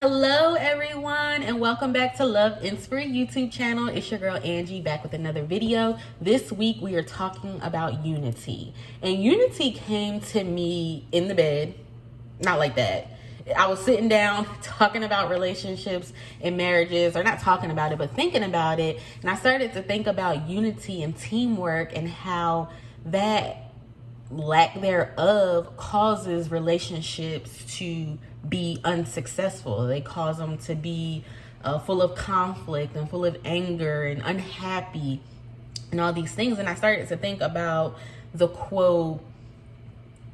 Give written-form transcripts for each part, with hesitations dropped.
Hello everyone, and welcome back to Love Inspire YouTube channel. It's your girl Angie back with another video. This week we are talking about unity, and unity came to me in the bed. Not like that. I was sitting down talking about relationships and marriages, or not talking about it, but thinking about it, and I started to think about unity and teamwork and how that lack thereof causes relationships to be unsuccessful. They cause them to be full of conflict and full of anger and unhappy and all these things. And I started to think about the quote,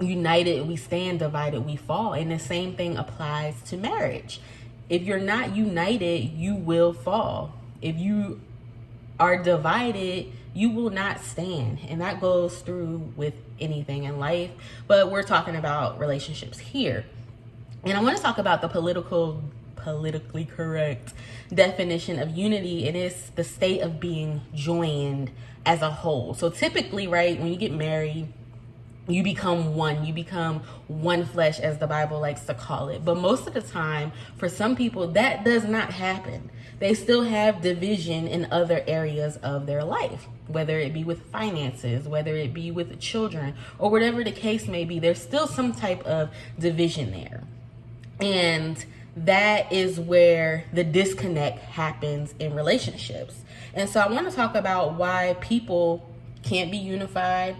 "United we stand, divided we fall." And the same thing applies to marriage. If you're not united, you will fall. If you are divided, you will not stand. And that goes through with anything in life, but we're talking about relationships here. And I want to talk about the politically correct definition of unity. It is the state of being joined as a whole. So typically, right, when you get married, you become one. You become one flesh, as the Bible likes to call it. But most of the time, for some people, that does not happen. They still have division in other areas of their life, whether it be with finances, whether it be with children, or whatever the case may be. There's still some type of division there. And that is where the disconnect happens in relationships. And so I want to talk about why people can't be unified,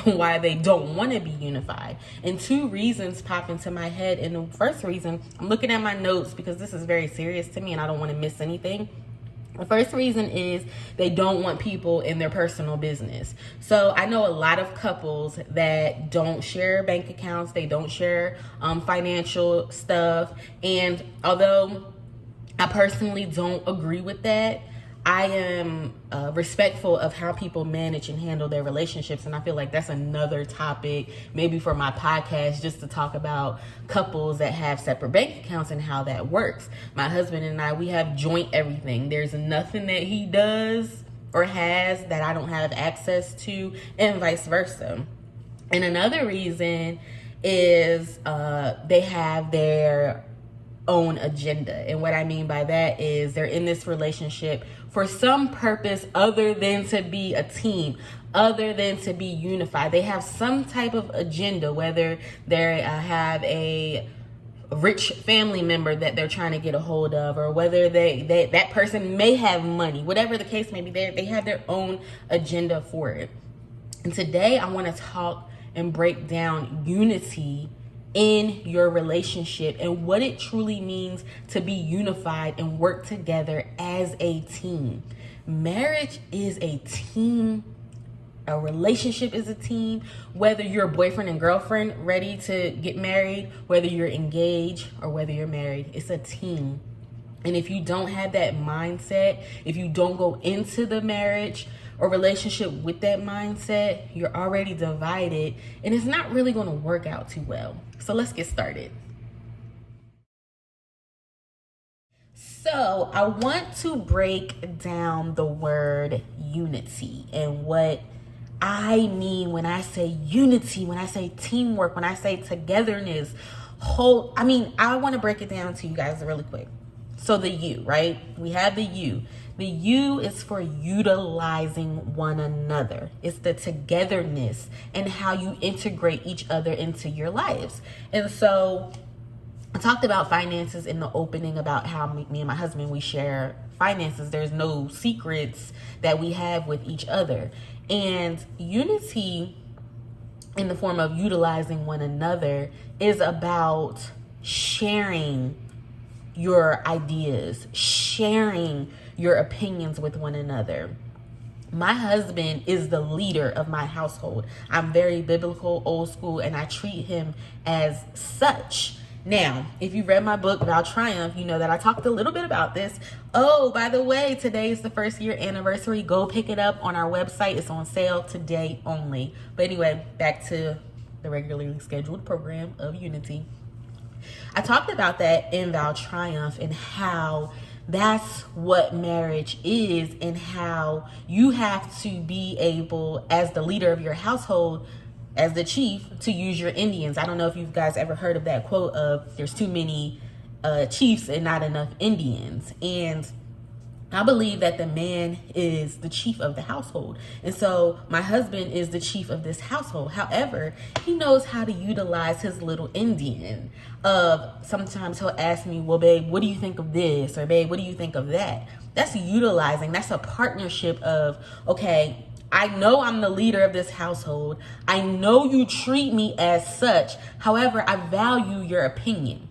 why they don't want to be unified. And two reasons pop into my head. And the first reason, I'm looking at my notes because this is very serious to me and I don't want to miss anything. The first reason is they don't want people in their personal business. So I know a lot of couples that don't share bank accounts. They don't share financial stuff. And although I personally don't agree with that, I am respectful of how people manage and handle their relationships. And I feel like that's another topic, maybe for my podcast, just to talk about couples that have separate bank accounts and how that works. My husband and I, we have joint everything. There's nothing that he does or has that I don't have access to, and vice versa. And another reason is they have their own agenda. And what I mean by that is they're in this relationship for some purpose other than to be a team, other than to be unified. They have some type of agenda, whether they have a rich family member that they're trying to get a hold of, or whether that person may have money, whatever the case may be, they have their own agenda for it. And today I want to talk and break down unity in your relationship and what it truly means to be unified and work together as a team. Marriage is a team. A relationship is a team. Whether you're a boyfriend and girlfriend ready to get married, whether you're engaged or whether you're married, it's a team. And if you don't have that mindset, if you don't go into the marriage or relationship with that mindset, you're already divided and it's not really going to work out too well. So let's get started. So I want to break down the word unity and what I mean when I say unity, when I say teamwork, when I say togetherness. I want to break it down to you guys really quick. So the U, right? We have the U. The U is for utilizing one another. It's the togetherness and how you integrate each other into your lives. And so I talked about finances in the opening, about how me and my husband, we share finances. There's no secrets that we have with each other. And unity in the form of utilizing one another is about sharing your ideas, sharing your opinions with one another. My husband is the leader of my household. I'm very biblical, old school, and I treat him as such. Now, if you read my book, 𝘠𝑢 Triumph, you know that I talked a little bit about this. Oh, by the way, today is the 1st year anniversary. Go pick it up on our website. It's on sale today only. But anyway, back to the regularly scheduled program of Unity. I talked about that in 𝘠𝑢 Triumph and how that's what marriage is, and how you have to be able, as the leader of your household, as the chief, to use your Indians. I don't know if you guys ever heard of that quote of there's too many chiefs and not enough Indians. And I believe that the man is the chief of the household. And so my husband is the chief of this household. However, he knows how to utilize his little Indian. Sometimes he'll ask me, well, babe, what do you think of this? Or babe, what do you think of that? That's utilizing. That's a partnership of, okay, I know I'm the leader of this household. I know you treat me as such. However, I value your opinion.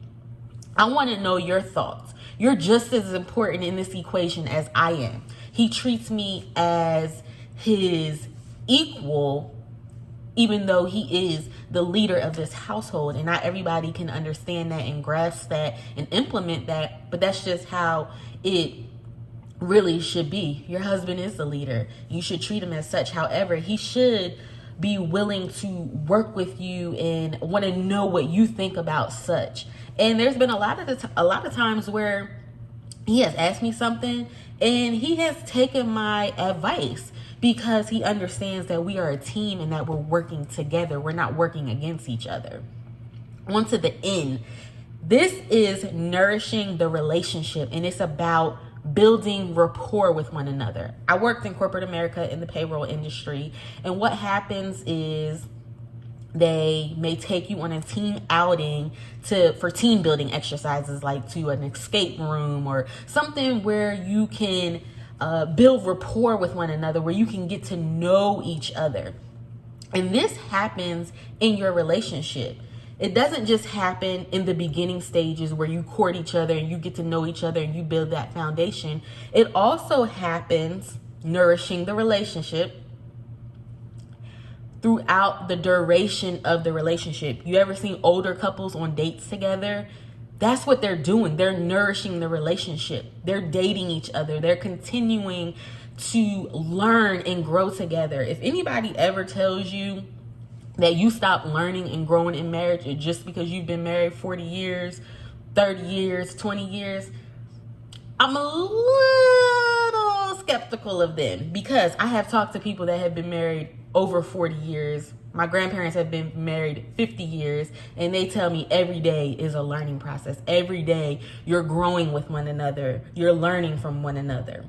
I want to know your thoughts. You're just as important in this equation as I am. He treats me as his equal, even though he is the leader of this household. And not everybody can understand that and grasp that and implement that, but that's just how it really should be. Your husband is the leader. You should treat him as such. However, he should be willing to work with you and want to know what you think about such. And there's been a lot of times where he has asked me something and he has taken my advice because he understands that we are a team and that we're working together. We're not working against each other. On to the end. This is nourishing the relationship, and it's about building rapport with one another. I worked in corporate America in the payroll industry, and what happens is they may take you on a team outing for team building exercises, like to an escape room or something where you can build rapport with one another, where you can get to know each other. And this happens in your relationship. It doesn't just happen in the beginning stages where you court each other and you get to know each other and you build that foundation. It also happens nourishing the relationship throughout the duration of the relationship. You ever seen older couples on dates together? That's what they're doing. They're nourishing the relationship. They're dating each other. They're continuing to learn and grow together. If anybody ever tells you that you stop learning and growing in marriage just because you've been married 40 years, 30 years, 20 years, I'm a little skeptical of them, because I have talked to people that have been married over 40 years. My grandparents have been married 50 years, and they tell me every day is a learning process. Every day you're growing with one another. You're learning from one another.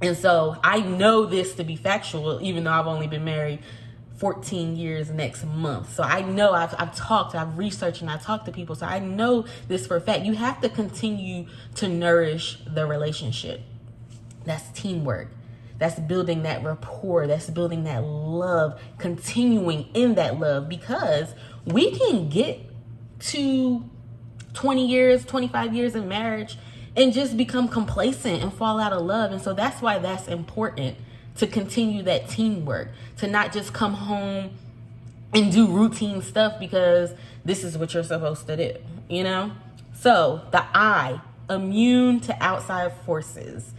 And so I know this to be factual, even though I've only been married 14 years next month. So I know I've researched and I talked to people. So I know this for a fact. You have to continue to nourish the relationship. That's teamwork. That's building that rapport. That's building that love, continuing in that love, because we can get to 20 years, 25 years in marriage and just become complacent and fall out of love. And so that's why that's important, to continue that teamwork, to not just come home and do routine stuff because this is what you're supposed to do, you know? So the I, immune to outside forces.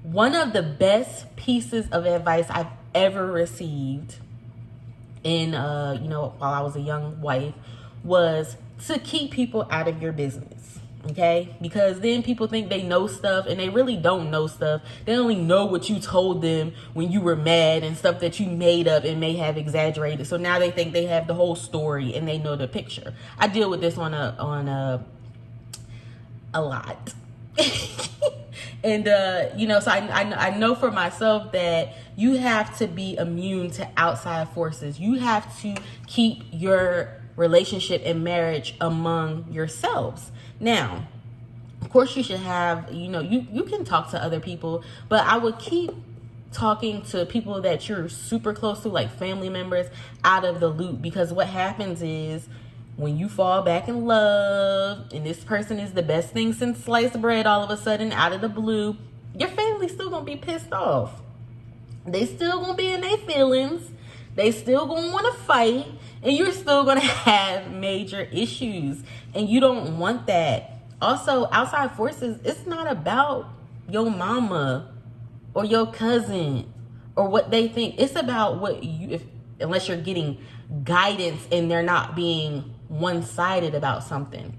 One of the best pieces of advice I've ever received while I was a young wife was to keep people out of your business. Okay, because then people think they know stuff and they really don't know stuff. They only know what you told them when you were mad and stuff that you made up and may have exaggerated. So now they think they have the whole story and they know the picture. I deal with this on a lot. And, so I know for myself that you have to be immune to outside forces. You have to keep your relationship and marriage among yourselves. Now, of course, you should have, you can talk to other people, but I would keep talking to people that you're super close to, like family members, out of the loop. Because what happens is when you fall back in love and this person is the best thing since sliced bread, all of a sudden, out of the blue, your family's still going to be pissed off. They still going to be in their feelings. They still going to want to fight. And you're still going to have major issues. And you don't want that. Also, outside forces, it's not about your mama or your cousin or what they think. It's about what unless you're getting guidance and they're not being one-sided about something.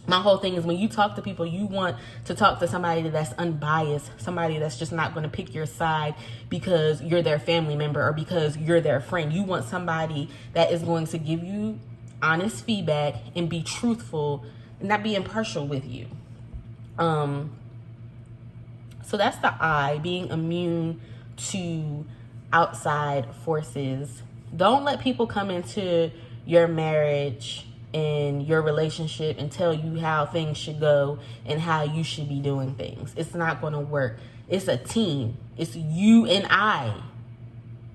My whole thing is, when you talk to people, you want to talk to somebody that's unbiased, somebody that's just not going to pick your side because you're their family member or because you're their friend. You want somebody that is going to give you honest feedback and be truthful and not be impartial with you. So that's the I, being immune to outside forces. Don't let people come into your marriage and your relationship and tell you how things should go and how you should be doing things. It's not going to work. It's a team. It's you and I.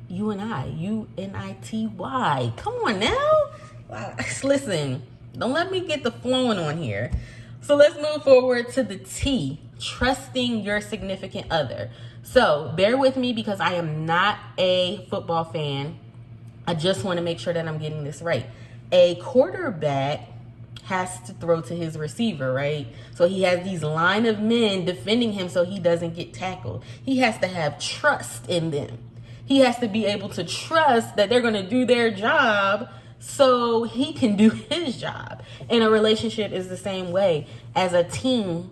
You and I. U.N.I.T.Y. Come on now. Listen, don't let me get the flowing on here. So let's move forward to the T, trusting your significant other. So bear with me because I am not a football fan. I just want to make sure that I'm getting this right. A quarterback has to throw to his receiver, right? So he has these line of men defending him so he doesn't get tackled. He has to have trust in them. He has to be able to trust that they're going to do their job so he can do his job. And a relationship is the same way. As a team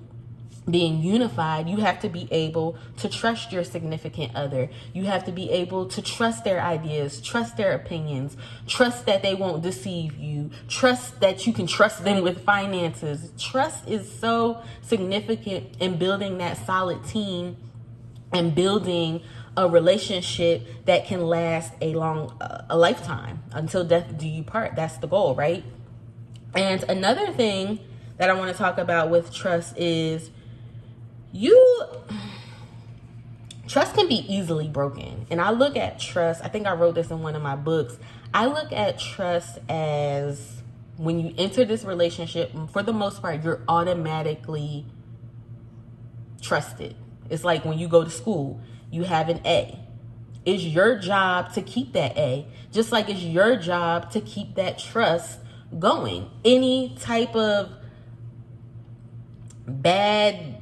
being unified, you have to be able to trust your significant other. You have to be able to trust their ideas, trust their opinions, trust that they won't deceive you, trust that you can trust them with finances. Trust is so significant in building that solid team and building a relationship that can last a lifetime, until death do you part. That's the goal, right? And another thing that I want to talk about with trust is trust can be easily broken. And I look at trust, I think I wrote this in one of my books. I look at trust as when you enter this relationship, for the most part, you're automatically trusted. It's like when you go to school, you have an A. It's your job to keep that A, just like it's your job to keep that trust going. Any type of bad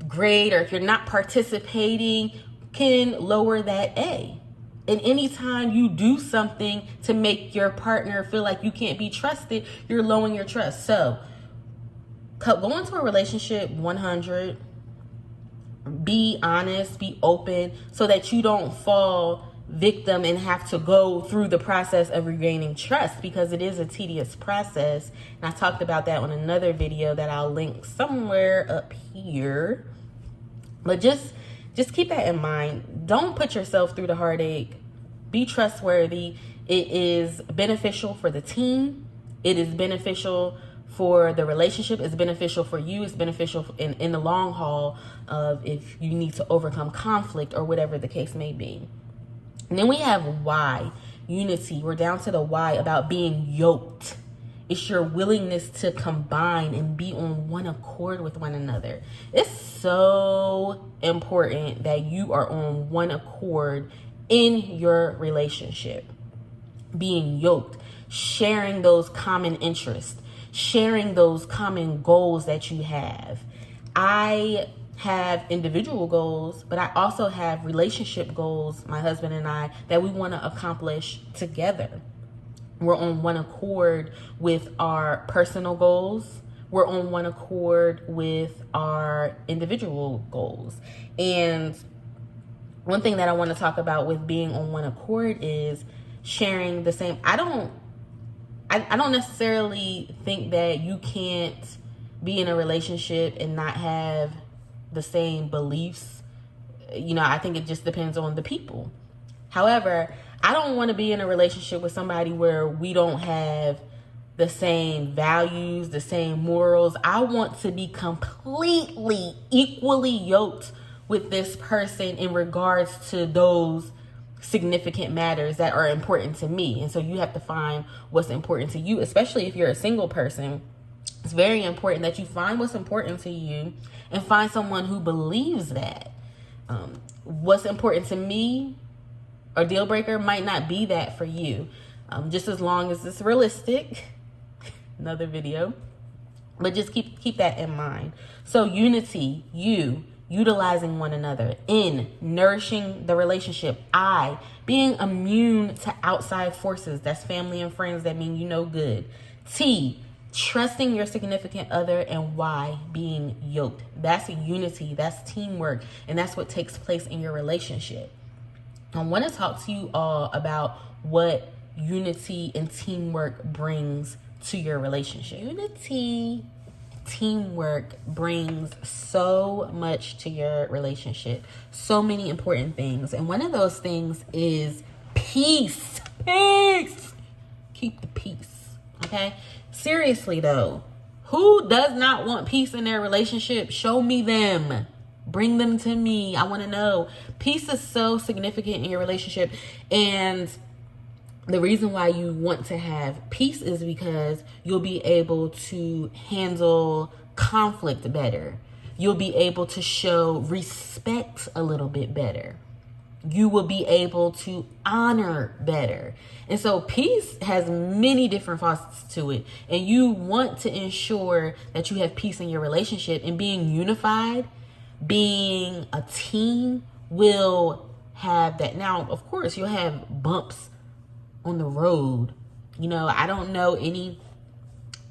grade, or if you're not participating, can lower that A. And anytime you do something to make your partner feel like you can't be trusted, you're lowering your trust. So go into a relationship 100. Be honest, be open, so that you don't fall victim and have to go through the process of regaining trust, because it is a tedious process. And I talked about that on another video that I'll link somewhere up here. But just keep that in mind. Don't put yourself through the heartache. Be trustworthy. It is beneficial for the team. It is beneficial for the relationship. It's beneficial for you. It's beneficial in the long haul of if you need to overcome conflict or whatever the case may be. And then we have Y, unity. We're down to the Y, about being yoked. It's your willingness to combine and be on one accord with one another. It's so important that you are on one accord in your relationship. Being yoked, sharing those common interests, sharing those common goals that you have. I have individual goals, but I also have relationship goals, my husband and I, that we want to accomplish together. We're on one accord with our personal goals. We're on one accord with our individual goals. And one thing that I want to talk about with being on one accord is sharing the same. I don't necessarily think that you can't be in a relationship and not have the same beliefs. I think it just depends on the people. However, I don't want to be in a relationship with somebody where we don't have the same values, the same morals. I want to be completely equally yoked with this person in regards to those significant matters that are important to me. And so you have to find what's important to you, especially if you're a single person. It's very important that you find what's important to you and find someone who believes that. What's important to me or deal breaker might not be that for you. Just as long as it's realistic. Another video. But just keep that in mind. So unity, utilizing one another. N, nourishing the relationship. I, being immune to outside forces. That's family and friends that mean you know good. T, trusting your significant other. And Y, being yoked. That's unity. That's teamwork. And that's what takes place in your relationship. I want to talk to you all about what unity and teamwork brings to your relationship. Unity, teamwork brings so much to your relationship. So many important things. And one of those things is peace. Peace. Keep the peace. Okay? Seriously though, who does not want peace in their relationship? Show me them. Bring them to me. I want to know. Peace is so significant in your relationship. And the reason why you want to have peace is because you'll be able to handle conflict better. You'll be able to show respect a little bit better. You will be able to honor better. And so peace has many different facets to it. And you want to ensure that you have peace in your relationship, and being unified, being a team will have that. Now, of course, you'll have bumps on the road. You know, I don't know any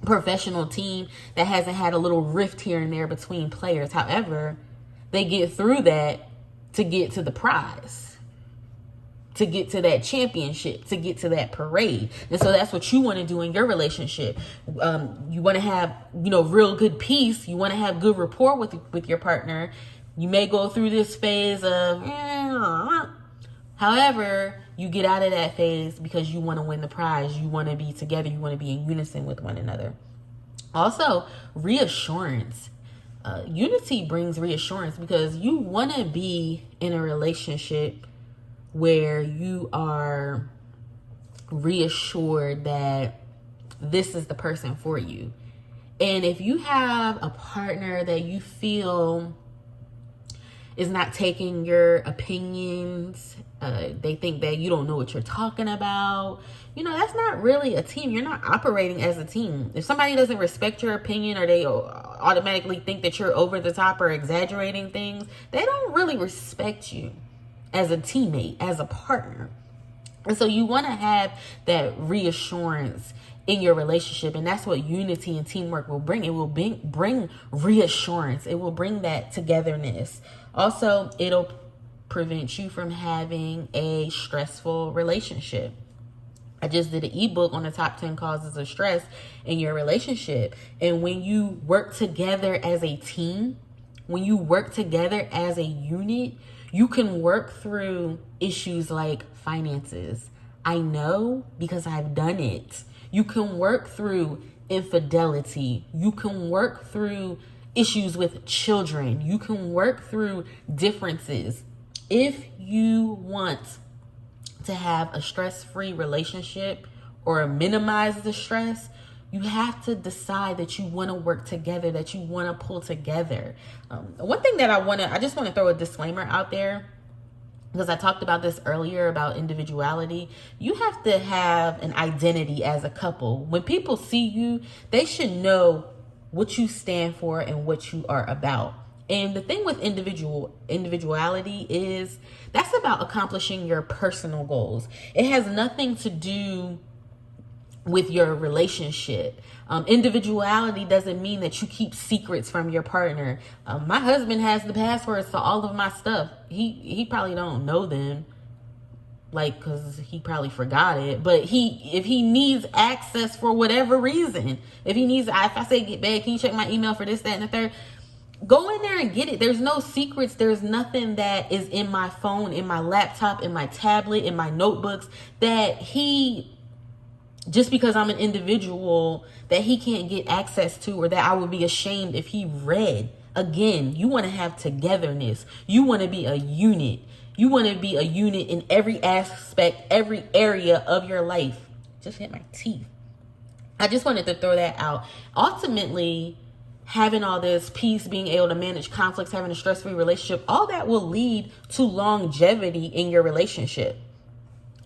professional team that hasn't had a little rift here and there between players. However, they get through that to get to the prize, to get to that championship, to get to that parade. And so that's what you want to do in your relationship. You want to have, real good peace. You want to have good rapport with your partner. You may go through this phase of, however, you get out of that phase because you want to win the prize. You want to be together. You want to be in unison with one another. Also, reassurance. Unity brings reassurance because you want to be in a relationship where you are reassured that this is the person for you. And if you have a partner that you feel is not taking your opinions, they think that you don't know what you're talking about, that's not really a team. You're not operating as a team. If somebody doesn't respect your opinion, or they automatically think that you're over the top or exaggerating things, they don't really respect you as a teammate, as a partner. And so you want to have that reassurance in your relationship. And that's what unity and teamwork will bring. It will bring reassurance. It will bring that togetherness. Also, it'll prevent you from having a stressful relationship. I just did an ebook on the top 10 causes of stress in your relationship. And when you work together as a team, when you work together as a unit, you can work through issues like finances. I know because I've done it. You can work through infidelity. You can work through issues with children. You can work through differences. If you want to have a stress-free relationship or minimize the stress, you have to decide that you want to work together, that you want to pull together. One thing that I just want to throw a disclaimer out there, because I talked about this earlier about individuality. You have to have an identity as a couple. When people see you, they should know what you stand for and what you are about. And the thing with individuality is that's about accomplishing your personal goals. It has nothing to do with your relationship. Individuality doesn't mean that you keep secrets from your partner. My husband has the passwords to all of my stuff. He probably don't know them, because he probably forgot it. But if he needs access for whatever reason, if I say, babe, can you check my email for this, that, and the third? Go in there and get it. There's no secrets. There's nothing that is in my phone, in my laptop, in my tablet, in my notebooks that just because I'm an individual, that he can't get access to, or that I would be ashamed if he read. Again, you want to have togetherness. You want to be a unit. You want to be a unit in every aspect, every area of your life. Just hit my teeth. I just wanted to throw that out. Ultimately, having all this peace, being able to manage conflicts, having a stress-free relationship, all that will lead to longevity in your relationship.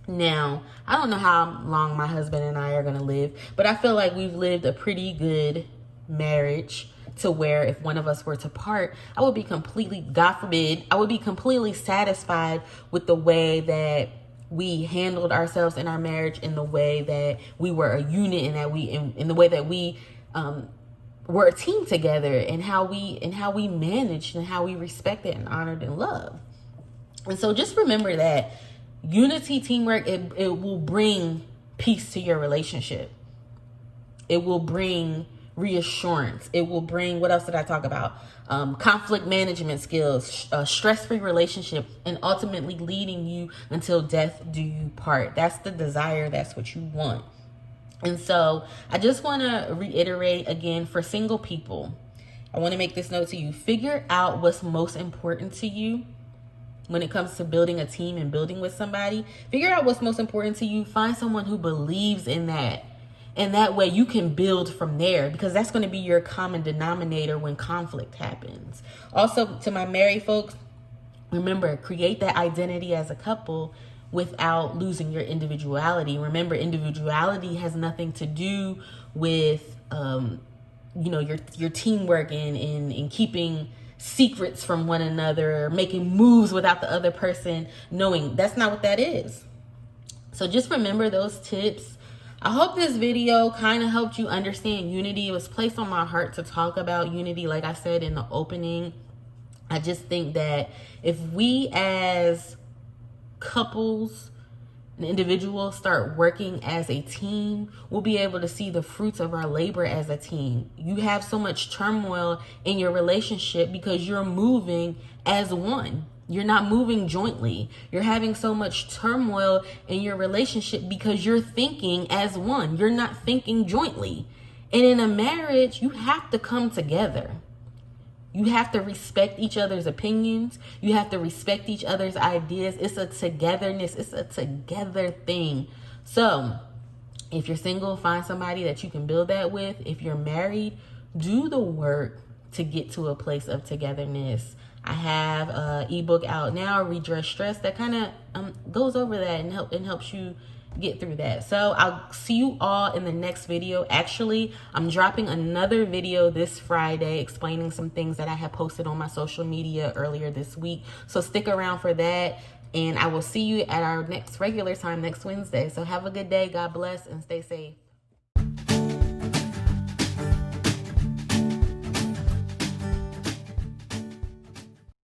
Now, I don't know how long my husband and I are going to live, but I feel like we've lived a pretty good marriage to where if one of us were to part, I would be completely, God forbid, I would be completely satisfied with the way that we handled ourselves in our marriage, in the way that we were a unit, and that in the way that we we're a team together, and how we managed and how we respected and honored and loved. And so just remember that unity, teamwork, it will bring peace to your relationship. It will bring reassurance. It will bring, what else did I talk about? Conflict management skills, stress-free relationship, and ultimately leading you until death do you part. That's the desire. That's what you want. And so I just want to reiterate again, for single people, I want to make this note to you. Figure out what's most important to you when it comes to building a team and building with somebody. Figure out what's most important to you. Find someone who believes in that. And that way you can build from there, because that's going to be your common denominator when conflict happens. Also, to my married folks, remember, create that identity as a couple without losing your individuality. Remember, individuality has nothing to do with, your teamwork and keeping secrets from one another, or making moves without the other person knowing. That's not what that is. So just remember those tips. I hope this video kind of helped you understand unity. It was placed on my heart to talk about unity. Like I said in the opening, I just think that if we as couples and individuals start working as a team, we'll be able to see the fruits of our labor as a team. You have so much turmoil in your relationship because you're moving as one. You're not moving jointly. You're having so much turmoil in your relationship because you're thinking as one. You're not thinking jointly. And in a marriage, you have to come together. You have to respect each other's opinions. You have to respect each other's ideas. It's a togetherness. It's a together thing. So if you're single, find somebody that you can build that with. If you're married, do the work to get to a place of togetherness. I have an ebook out now, Redress Stress, that kind of goes over that and helps you get through that. So I'll see you all in the next video. Actually, I'm dropping another video this Friday explaining some things that I had posted on my social media earlier this week. So stick around for that. And I will see you at our next regular time next Wednesday. So have a good day. God bless and stay safe.